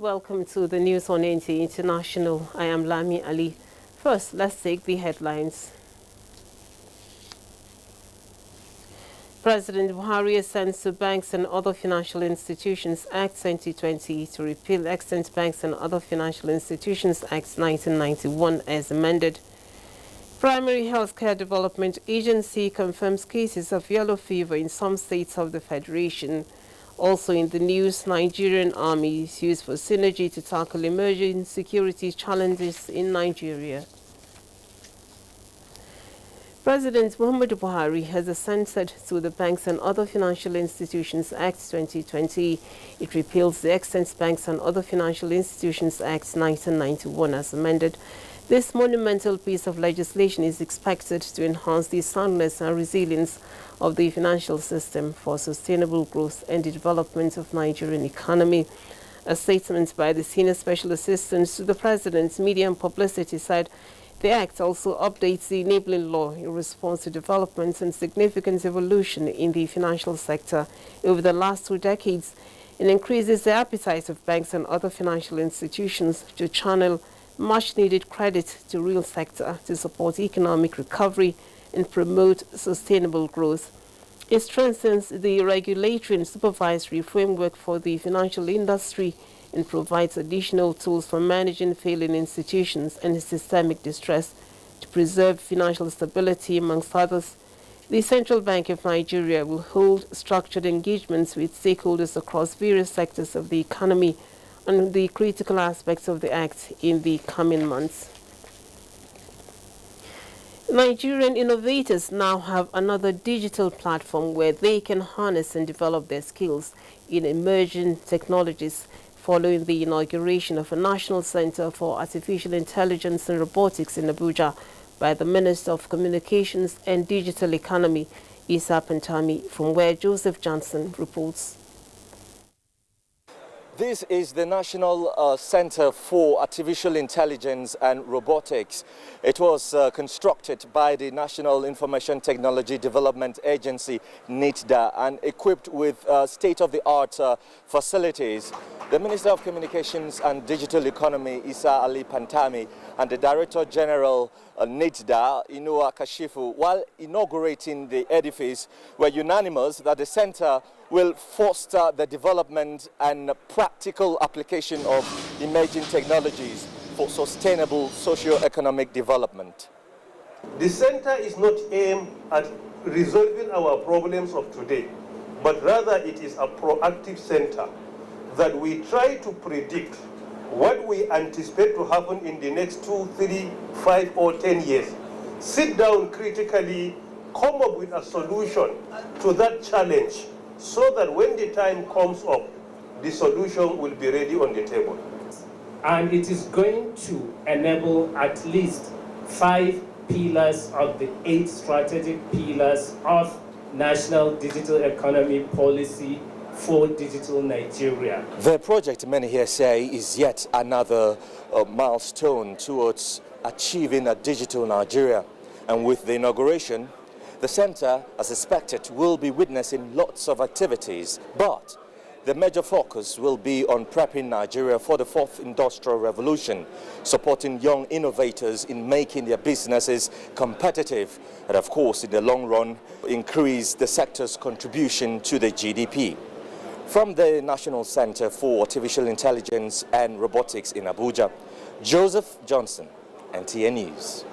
welcome to the news on NTA International. I am Lami Ali. First, let's take the headlines. President Buhari assents to Banks and Other Financial Institutions Act 2020 to repeal Extant Banks and Other Financial Institutions Act 1991 as amended. Primary Healthcare Development Agency confirms cases of yellow fever in some states of the Federation. Also in the news, Nigerian army is used for synergy to tackle emerging security challenges in Nigeria. President Muhammadu Buhari has assented to the Banks and Other Financial Institutions Act 2020. It repeals the Extant Banks and Other Financial Institutions Act 1991 as amended. This monumental piece of legislation is expected to enhance the soundness and resilience of the financial system for sustainable growth and the development of Nigerian economy. A statement by the Senior Special Assistant to the President's Media and Publicity said the Act also updates the enabling law in response to developments and significant evolution in the financial sector over the last 2 decades and increases the appetite of banks and other financial institutions to channel much-needed credit to real sector to support economic recovery and promote sustainable growth. It strengthens the regulatory and supervisory framework for the financial industry and provides additional tools for managing failing institutions and systemic distress to preserve financial stability, amongst others. The Central Bank of Nigeria will hold structured engagements with stakeholders across various sectors of the economy on the critical aspects of the Act in the coming months. Nigerian innovators now have another digital platform where they can harness and develop their skills in emerging technologies following the inauguration of a National Center for Artificial Intelligence and Robotics in Abuja by the Minister of Communications and Digital Economy, Issa Pantami, from where Joseph Johnson reports. This is the National Center for Artificial Intelligence and Robotics. It was constructed by the National Information Technology Development Agency, NITDA, and equipped with state-of-the-art facilities. The Minister of Communications and Digital Economy, Issa Ali Pantami, and the Director General NITDA, Inua Kashifu, while inaugurating the edifice, were unanimous that the center will foster the development and practical application of emerging technologies for sustainable socio-economic development. The center is not aimed at resolving our problems of today, but rather it is a proactive center that we try to predict what we anticipate to happen in the next 2, 3, 5 or 10 years. Sit down critically, come up with a solution to that challenge so that when the time comes up, the solution will be ready on the table. And it is going to enable at least 5 pillars of the 8 strategic pillars of National Digital Economy Policy for Digital Nigeria. The project, many here say, is yet another milestone towards achieving a digital Nigeria. And with the inauguration, the center, as expected, will be witnessing lots of activities, but the major focus will be on prepping Nigeria for the 4th industrial revolution, supporting young innovators in making their businesses competitive, and of course, in the long run, increase the sector's contribution to the GDP. From the National Center for Artificial Intelligence and Robotics in Abuja, Joseph Johnson, NTA News.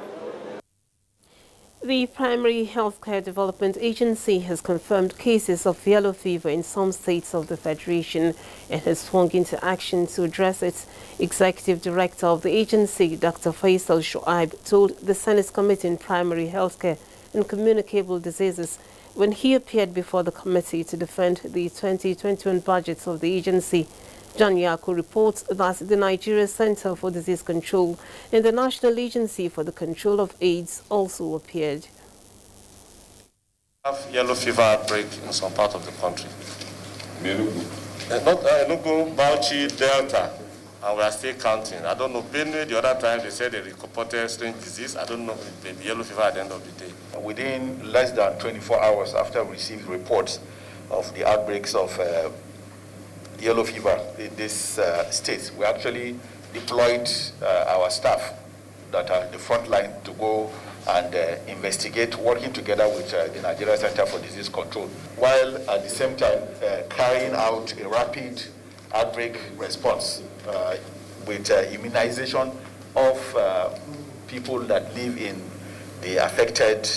The Primary Healthcare Development Agency has confirmed cases of yellow fever in some states of the Federation and has swung into action to address it. Executive Director of the agency, Dr. Faisal Shoaib, told the Senate Committee on Primary Healthcare and Communicable Diseases when he appeared before the committee to defend the 2021 budgets of the agency. John Yaku reports that the Nigeria Center for Disease Control and the National Agency for the Control of AIDS also appeared. Have yellow fever outbreak in some part of the country. Not Enugu, Bauchi, Delta, and we are still counting. I don't know, Benue, the other time they said they reported strange disease. I don't know if it may be yellow fever at the end of the day. Within less than 24 hours after we received reports of the outbreaks of yellow fever in this state, we actually deployed our staff that are the front line to go and investigate, working together with the Nigerian Center for Disease Control, while at the same time carrying out a rapid outbreak response with immunization of people that live in the affected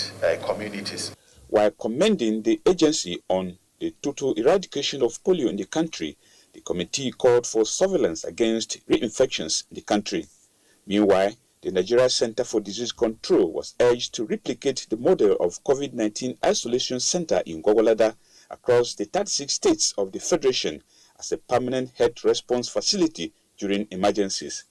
communities. While commending the agency on the total eradication of polio in the country, the committee called for surveillance against reinfections in the country. Meanwhile, the Nigeria Center for Disease Control was urged to replicate the model of COVID-19 isolation center in Gwagwalada across the 36 states of the Federation as a permanent health response facility during emergencies.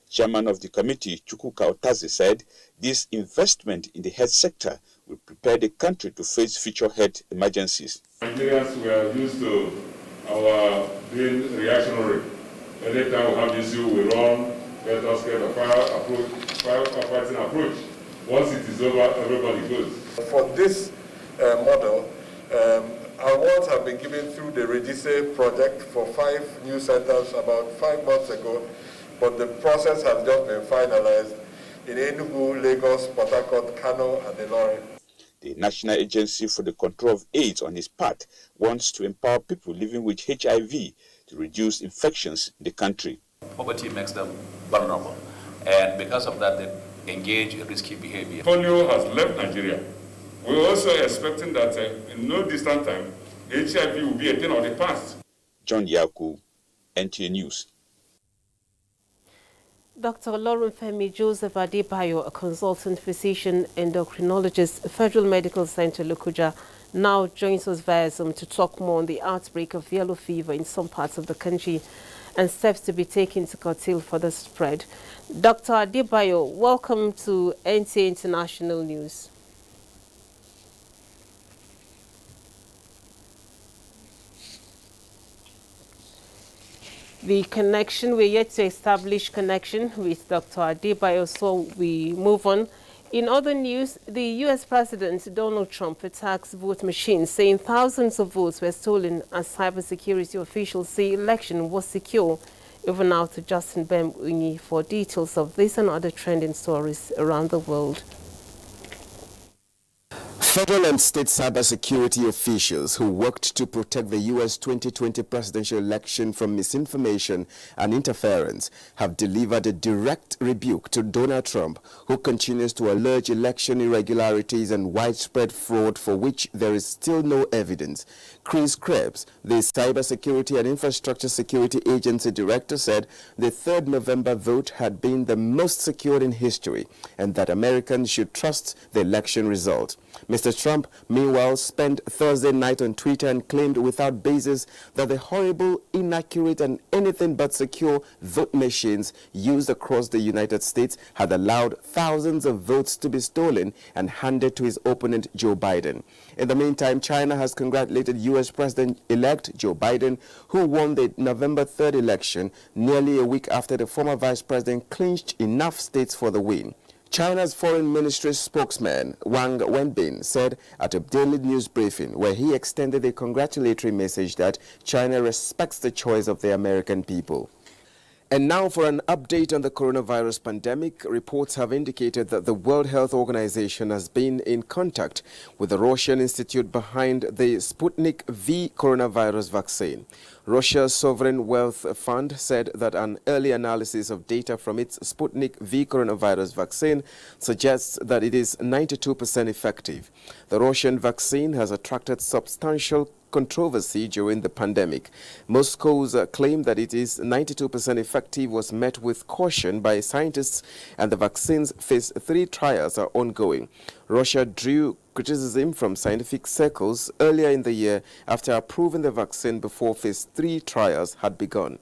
Chairman of the committee, Chukwuka Otaze, said this investment in the health sector will prepare the country to face future health emergencies. Nigerians were used to our being reactionary. Anytime we have issue, we run, let us get a firefighting approach. Once it is over, everybody goes. For this model, awards have been given through the Redice project for 5 new centers about 5 months ago, but the process has just been finalized in Enugu, Lagos, Port Harcourt, Kano, and Ilorin. The National Agency for the Control of AIDS, on its part, wants to empower people living with HIV to reduce infections in the country. Poverty makes them vulnerable, and because of that, they engage in risky behavior. Polio has left Nigeria. We're also expecting that in no distant time, HIV will be a thing of the past. John Yaku, NTA News. Dr. Olorunfemi Joseph Adebayo, a consultant physician endocrinologist, Federal Medical Center, Lokoja, now joins us via Zoom to talk more on the outbreak of yellow fever in some parts of the country and steps to be taken to curtail further spread. Dr. Adebayo, welcome to NTA International News. The connection, we're yet to establish connection with Dr. Adebayo, so we move on. In other news, the U.S. President Donald Trump attacks vote machines, saying thousands of votes were stolen as cybersecurity officials say election was secure. Over now to Justin Bem-Unyi for details of this and other trending stories around the world. Federal and state cybersecurity officials who worked to protect the U.S. 2020 presidential election from misinformation and interference have delivered a direct rebuke to Donald Trump, who continues to allege election irregularities and widespread fraud for which there is still no evidence. Chris Krebs, the Cybersecurity and Infrastructure Security Agency director, said the 3rd November vote had been the most secured in history and that Americans should trust the election result. Mr. Trump, meanwhile, spent Thursday night on Twitter and claimed without basis that the horrible, inaccurate, and anything but secure vote machines used across the United States had allowed thousands of votes to be stolen and handed to his opponent, Joe Biden. In the meantime, China has congratulated U.S. President-elect Joe Biden, who won the November 3rd election nearly a week after the former vice president clinched enough states for the win. China's Foreign Ministry spokesman Wang Wenbin said at a daily news briefing where he extended a congratulatory message that China respects the choice of the American people. And now for an update on the coronavirus pandemic. Reports have indicated that the World Health Organization has been in contact with the Russian institute behind the Sputnik V coronavirus vaccine. Russia's Sovereign Wealth Fund said that an early analysis of data from its Sputnik V coronavirus vaccine suggests that it is 92% effective. The Russian vaccine has attracted substantial controversy during the pandemic. Moscow's claim that it is 92% effective was met with caution by scientists, and the vaccine's phase 3 trials are ongoing. Russia drew criticism from scientific circles earlier in the year after approving the vaccine before phase 3 trials had begun.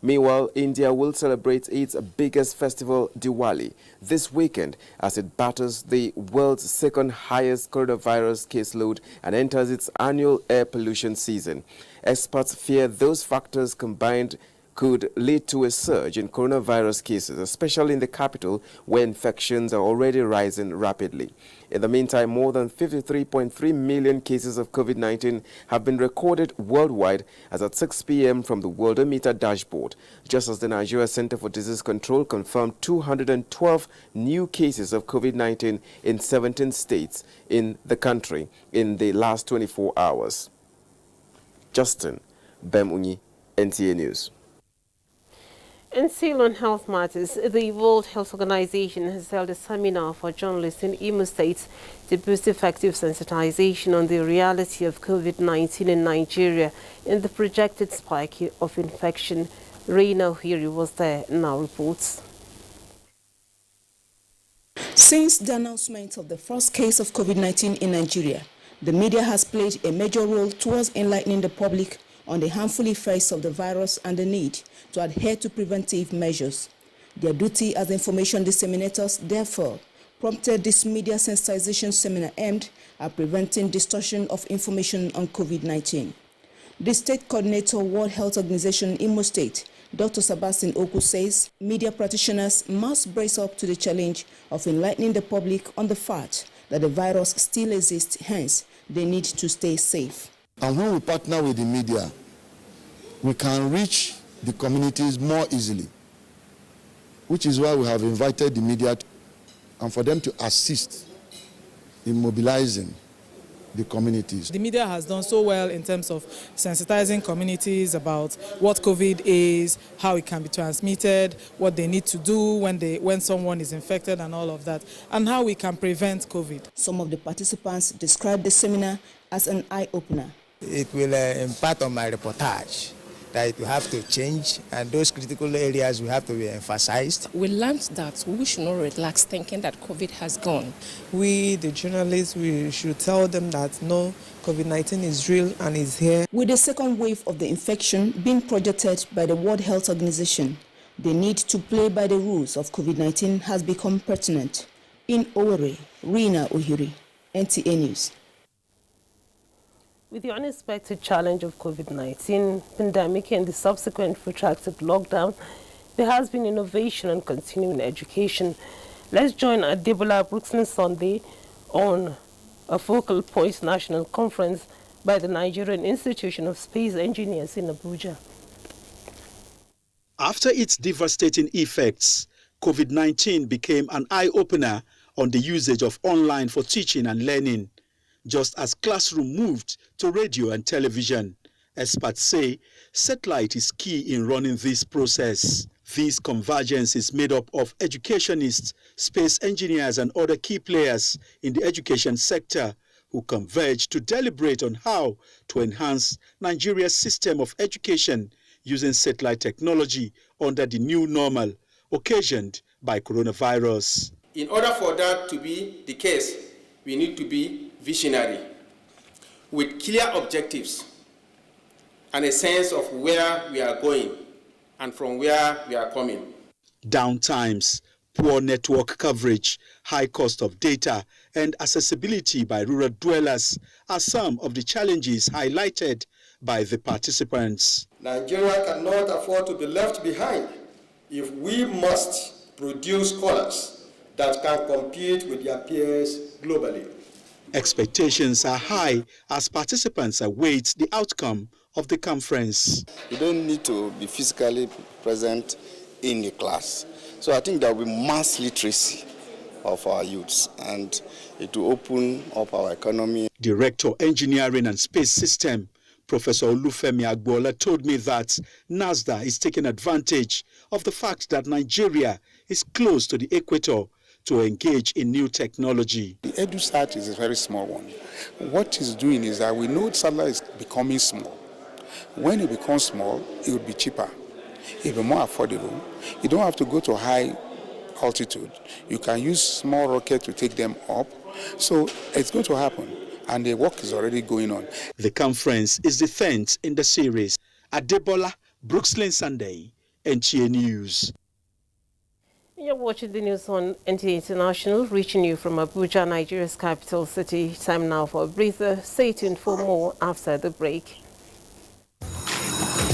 Meanwhile, India will celebrate its biggest festival, Diwali, this weekend as it batters the world's second highest coronavirus caseload and enters its annual air pollution season. Experts fear those factors combined could lead to a surge in coronavirus cases, especially in the capital, where infections are already rising rapidly. In the meantime, more than 53.3 million cases of COVID-19 have been recorded worldwide as at 6 p.m. from the Worldometer dashboard, just as the Nigeria Center for Disease Control confirmed 212 new cases of COVID-19 in 17 states in the country in the last 24 hours. Justin Bemunyi, NTA News. And still on health matters, the World Health Organization has held a seminar for journalists in Imo State to boost effective sensitization on the reality of COVID-19 in Nigeria and the projected spike of infection. Reina Ohiri was there and now reports. Since the announcement of the first case of COVID-19 in Nigeria, the media has played a major role towards enlightening the public on the harmful effects of the virus and the need to adhere to preventive measures. Their duty as information disseminators, therefore, prompted this media sensitization seminar aimed at preventing distortion of information on COVID-19. The state coordinator, World Health Organization Imo State, Dr. Sebastian Oku, says media practitioners must brace up to the challenge of enlightening the public on the fact that the virus still exists, hence they need to stay safe. And when we partner with the media, we can reach the communities more easily, which is why we have invited the media and for them to assist in mobilizing the communities. The media has done so well in terms of sensitizing communities about what COVID is, how it can be transmitted, what they need to do when someone is infected and all of that, and how we can prevent COVID. Some of the participants described the seminar as an eye-opener. It will impact on my reportage, that we have to change, and those critical areas will have to be emphasized. We learned that we should not relax thinking that COVID has gone. We, the journalists, we should tell them that no, COVID-19 is real and is here. With the second wave of the infection being projected by the World Health Organization, the need to play by the rules of COVID-19 has become pertinent. In Owerri, Reina Ohiri, NTA News. With the unexpected challenge of COVID-19 pandemic and the subsequent protracted lockdown, there has been innovation and continuing education. Let's join Adebola Brooksman Sunday on a focal point national conference by the Nigerian Institution of Space Engineers in Abuja. After its devastating effects, COVID-19 became an eye-opener on the usage of online for teaching and learning. Just as classroom moved to radio and television, experts say satellite is key in running this process. This convergence is made up of educationists, space engineers and other key players in the education sector who converge to deliberate on how to enhance Nigeria's system of education using satellite technology under the new normal occasioned by coronavirus. In order for that to be the case, we need to be visionary, with clear objectives and a sense of where we are going and from where we are coming. Downtimes, poor network coverage, high cost of data, and accessibility by rural dwellers are some of the challenges highlighted by the participants. Nigeria cannot afford to be left behind if we must produce scholars that can compete with their peers globally. Expectations are high as participants await the outcome of the conference. You don't need to be physically present in the class. So I think there will be mass literacy of our youths and it will open up our economy. Director Engineering and Space System, Professor Olufemi Agbola, told me that NASDA is taking advantage of the fact that Nigeria is close to the equator to engage in new technology. The EduSat is a very small one. What it's doing is that we know satellite is becoming small. When it becomes small, it will be cheaper. It will be more affordable. You don't have to go to high altitude. You can use small rocket to take them up. So it's going to happen, and the work is already going on. The conference is the 10th in the series. Adebola Brooksland Sunday, NTA News. You're watching the news on NTA International, reaching you from Abuja, Nigeria's capital city. Time now for a breather. Stay tuned for more after the break.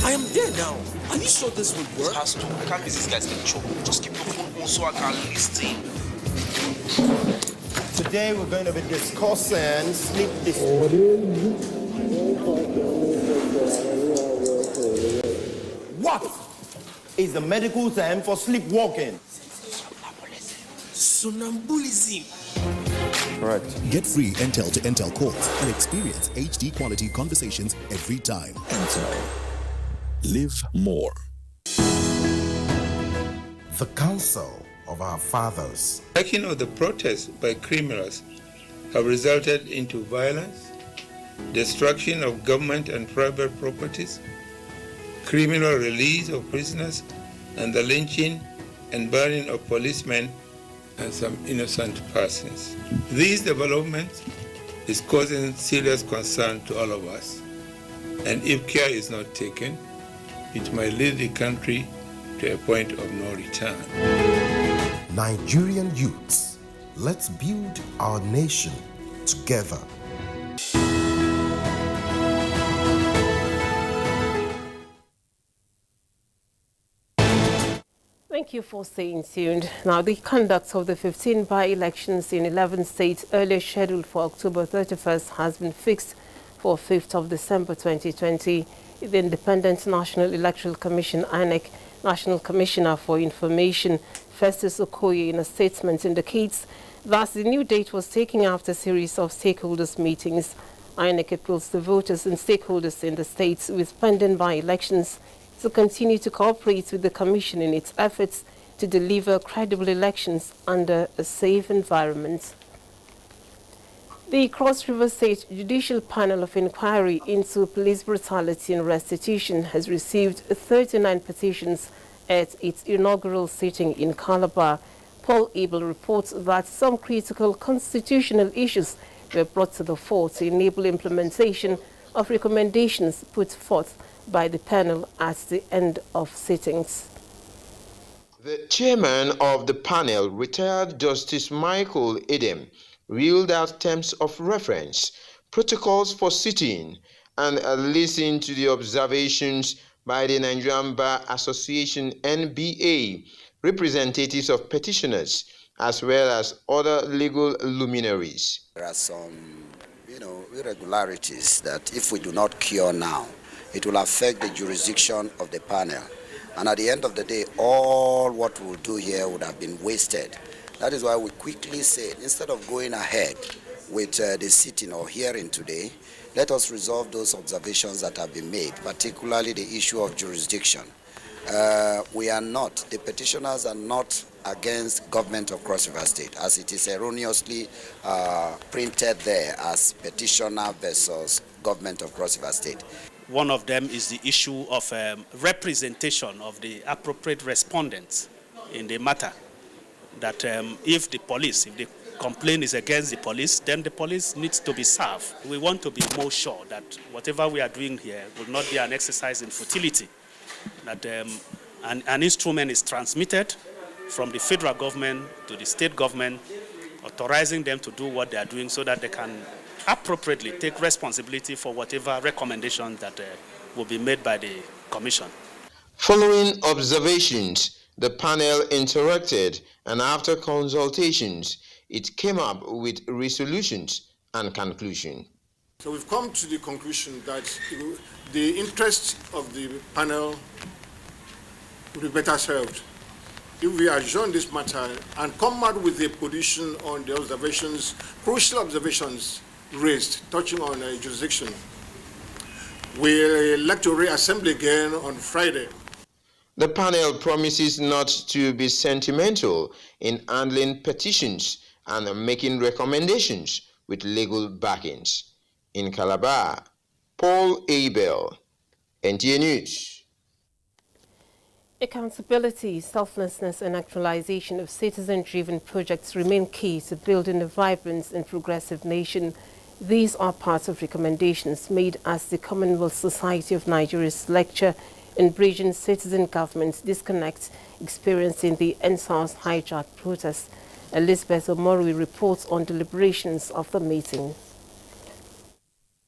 I am there now. Are you sure this will work? Pastor, I can't miss this guy's lecture. Just keep your phone on so I can listen. Today we're going to be discussing sleep disorders. What is the medical term for sleepwalking? Sonambulism. Correct. Get free Intel to Intel calls and experience HD quality conversations every time. Intel. Live more. The Council of Our Fathers. Backing of the protests by criminals have resulted into violence, destruction of government and private properties, criminal release of prisoners, and the lynching and burning of policemen and some innocent persons. These developments is causing serious concern to all of us, and if care is not taken, it might lead the country to a point of no return. Nigerian youths, let's build our nation together. Thank you for staying tuned. Now, the conduct of the 15 by-elections in 11 states earlier scheduled for October 31st has been fixed for 5th of December 2020. The Independent National Electoral Commission, INEC, National Commissioner for Information, Festus Okoye, in a statement indicates that the new date was taken after a series of stakeholders' meetings. INEC appeals to voters and stakeholders in the states with pending by-elections to continue to cooperate with the Commission in its efforts to deliver credible elections under a safe environment. The Cross River State Judicial Panel of Inquiry into Police Brutality and Restitution has received 39 petitions at its inaugural sitting in Calabar. Paul Abel reports that some critical constitutional issues were brought to the fore to enable implementation of recommendations put forth by the panel at the end of sittings. The chairman of the panel, retired Justice Michael Edem, reeled out terms of reference, protocols for sitting, and listened to the observations by the Nigerian Bar Association (NBA), representatives of petitioners, as well as other legal luminaries. There are some, irregularities that if we do not cure now, it will affect the jurisdiction of the panel. And at the end of the day, all what we'll do here would have been wasted. That is why we quickly said, instead of going ahead with the sitting or hearing today, let us resolve those observations that have been made, particularly the issue of jurisdiction. The petitioners are not against government of Cross River State, as it is erroneously printed there as petitioner versus government of Cross River State. One of them is the issue of representation of the appropriate respondents in the matter. That if the complaint is against the police, then the police needs to be served. We want to be more sure that whatever we are doing here will not be an exercise in futility. That an instrument is transmitted from the federal government to the state government, authorizing them to do what they are doing so that they can appropriately take responsibility for whatever recommendation that will be made by the Commission. Following observations, the panel interacted, and after consultations, it came up with resolutions and conclusion. So we've come to the conclusion that the interest of the panel would be better served if we adjourn this matter and come out with a position on the observations, crucial observations raised touching on jurisdiction. We'll like to reassemble again on Friday. The panel promises not to be sentimental in handling petitions and making recommendations with legal backings. In Calabar, Paul Abel, NTA News. Accountability, selflessness, and actualization of citizen-driven projects remain key to building a vibrant and progressive nation. These are part of recommendations made as the Commonwealth Society of Nigeria's lecture in Bridging Citizen Government Disconnect, experiencing the NSAS hijack protest. Elizabeth Omorui reports on deliberations of the meeting.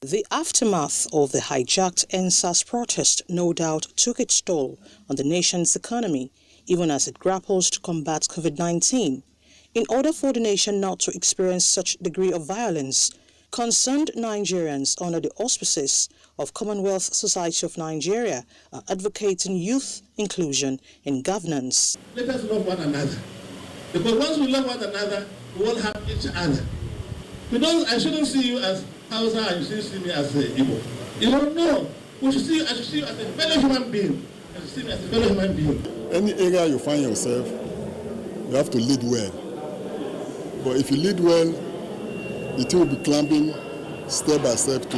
The aftermath of the hijacked NSAS protest no doubt took its toll on the nation's economy, even as it grapples to combat COVID-19. In order for the nation not to experience such degree of violence, concerned Nigerians under the auspices of Commonwealth Society of Nigeria are advocating youth inclusion in governance. Let us love one another, because once we love one another, we will have each other. I shouldn't see you as Hausa and you shouldn't see me as Igbo. You don't know. I should see you as a fellow human being. I should see me as a fellow human being. Any area you find yourself, you have to lead well. But if you lead well, the thing will be climbing step by step to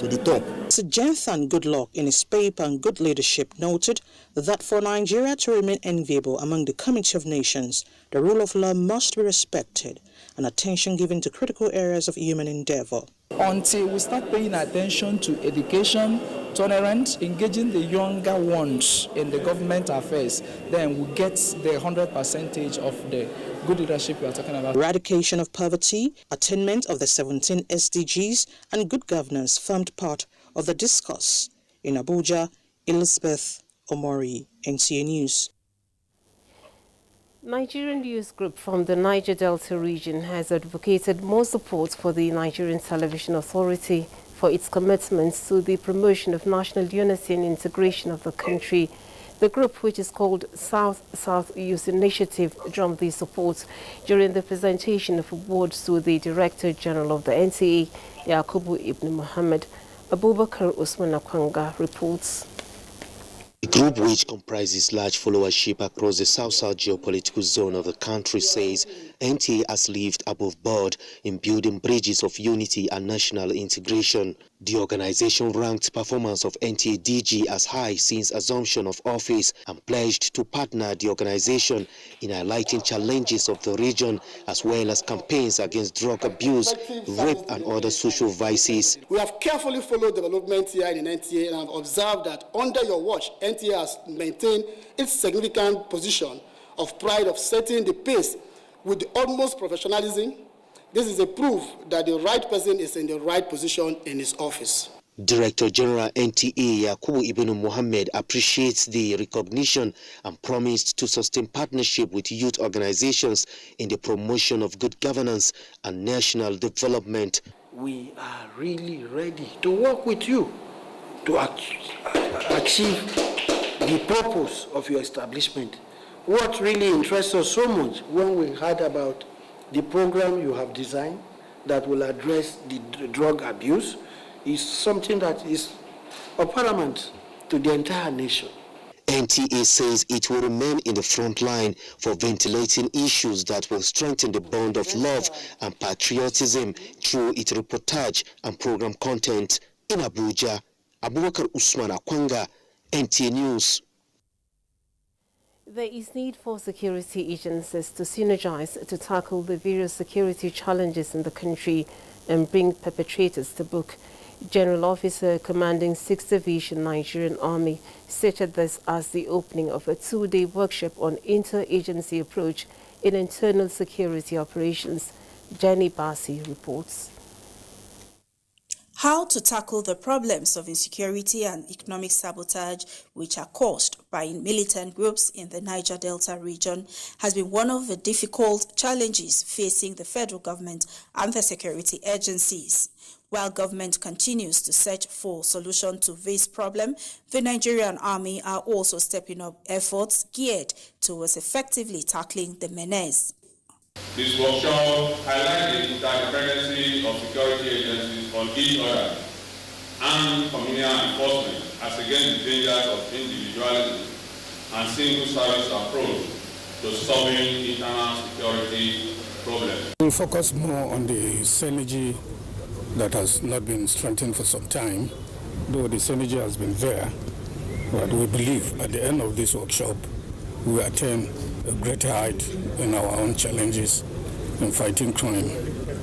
the top. Sir Jonathan Goodluck, in his paper on good leadership, noted that for Nigeria to remain enviable among the Community of Nations, the rule of law must be respected and attention given to critical areas of human endeavor. Until we start paying attention to education, tolerance, engaging the younger ones in the government affairs, then we'll get the 100% of the good leadership we are talking about. Eradication of poverty, attainment of the 17 SDGs, and good governance formed part of the discourse. In Abuja, Elizabeth Omori, NTA News. Nigerian youth group from the Niger Delta region has advocated more support for the Nigerian Television Authority for its commitments to the promotion of national unity and integration of the country. The group, which is called South Youth Initiative, drummed the support during the presentation of awards to the Director General of the NTA, Yakubu Ibn Muhammad. Abubakar Usman Akwanga reports. The group, which comprises large followership across the South-South geopolitical zone of the country, says NTA has lived above board in building bridges of unity and national integration. The organization ranked performance of NTA DG as high since assumption of office and pledged to partner the organization in highlighting challenges of the region as well as campaigns against drug abuse, rape and other social vices. We have carefully followed developments here in NTA and have observed that under your watch, NTA has maintained its significant position of pride of setting the pace with the utmost professionalism. This is a proof that the right person is in the right position in his office. Director General NTA Yakubu Ibn Muhammad appreciates the recognition and promised to sustain partnership with youth organizations in the promotion of good governance and national development. We are really ready to work with you to achieve the purpose of your establishment. What really interests us so much when we heard about the program you have designed that will address the drug abuse is something that is of paramount to the entire nation. NTA says it will remain in the front line for ventilating issues that will strengthen the bond of love and patriotism through its reportage and program content. In Abuja, Abubakar Usman Akwanga, NTA News. There is need for security agencies to synergize to tackle the various security challenges in the country and bring perpetrators to book. General Officer Commanding 6th Division Nigerian Army stated this as the opening of a two-day workshop on interagency approach in internal security operations. Jenny Basi reports. How to tackle the problems of insecurity and economic sabotage which are caused by militant groups in the Niger Delta region has been one of the difficult challenges facing the federal government and the security agencies. While government continues to search for solutions to this problem, the Nigerian Army are also stepping up efforts geared towards effectively tackling the menace. This workshop highlighted the interdependency of security agencies on each other and communal enforcement as against the dangers of individualism and single-service approach to solving internal security problems. We'll focus more on the synergy that has not been strengthened for some time, though the synergy has been there. But we believe at the end of this workshop, we will attain a greater height in our own challenges in fighting crime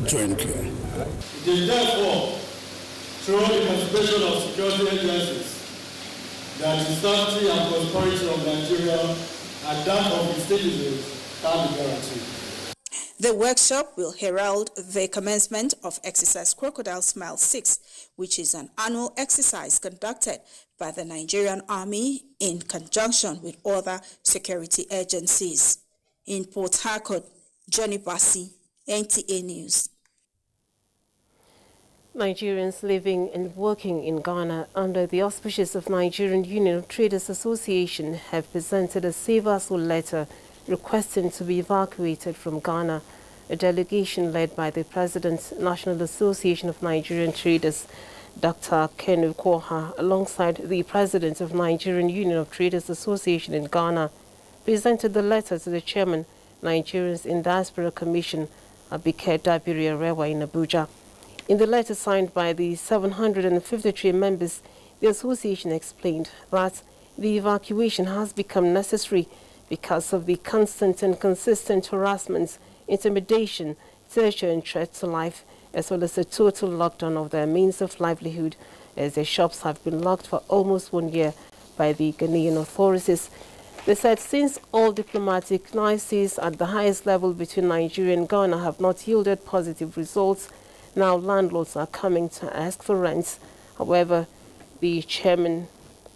jointly. It is therefore through the participation of security agencies that the safety and prosperity of Nigeria and that of its citizens can be guaranteed. The workshop will herald the commencement of Exercise Crocodile Smile 6, which is an annual exercise conducted by the Nigerian Army in conjunction with other security agencies. In Port Harcourt, Johnny Bassi, NTA News. Nigerians living and working in Ghana under the auspices of Nigerian Union of Traders Association have presented a save-us-all letter requesting to be evacuated from Ghana. A delegation led by the President's National Association of Nigerian Traders, Dr. Kenu Koha, alongside the President of Nigerian Union of Traders Association in Ghana, presented the letter to the Chairman, Nigerians in Diaspora Commission, Abike Dabiri-Arewa in Abuja. In the letter signed by the 753 members, the association explained that the evacuation has become necessary because of the constant and consistent harassment, intimidation, torture and threat to life, as well as the total lockdown of their means of livelihood, as their shops have been locked for almost 1 year by the Ghanaian authorities. They said since all diplomatic crises at the highest level between Nigeria and Ghana have not yielded positive results, now landlords are coming to ask for rents. However, the chairman,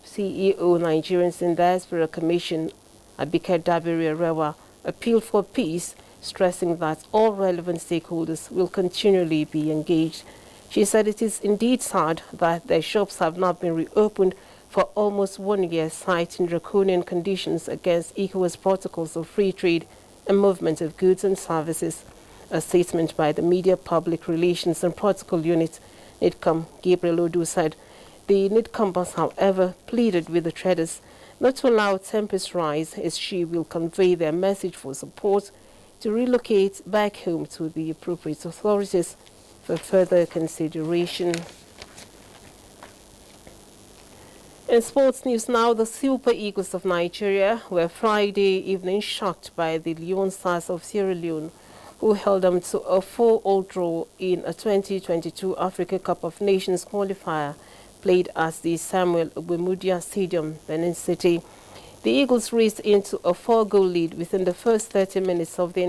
CEO, Nigerians in Diaspora Commission, Abike Dabiri-Arewa, appealed for peace, stressing that all relevant stakeholders will continually be engaged. She said it is indeed sad that their shops have not been reopened for almost 1 year, citing draconian conditions against ECOWAS protocols of free trade and movement of goods and services. A statement by the Media Public Relations and Protocol Unit, NIDCOM, Gabriel Odu, said the NIDCOM boss, however, pleaded with the traders not to allow tempest rise, as she will convey their message for support to relocate back home to the appropriate authorities for further consideration. In sports news now, the Super Eagles of Nigeria were Friday evening shocked by the Leone Stars of Sierra Leone, who held them to a 4-all draw in a 2022 Africa Cup of Nations qualifier played at the Samuel Ogbemudia Stadium, Benin City. The Eagles raced into a 4-goal lead within the first 30 minutes of the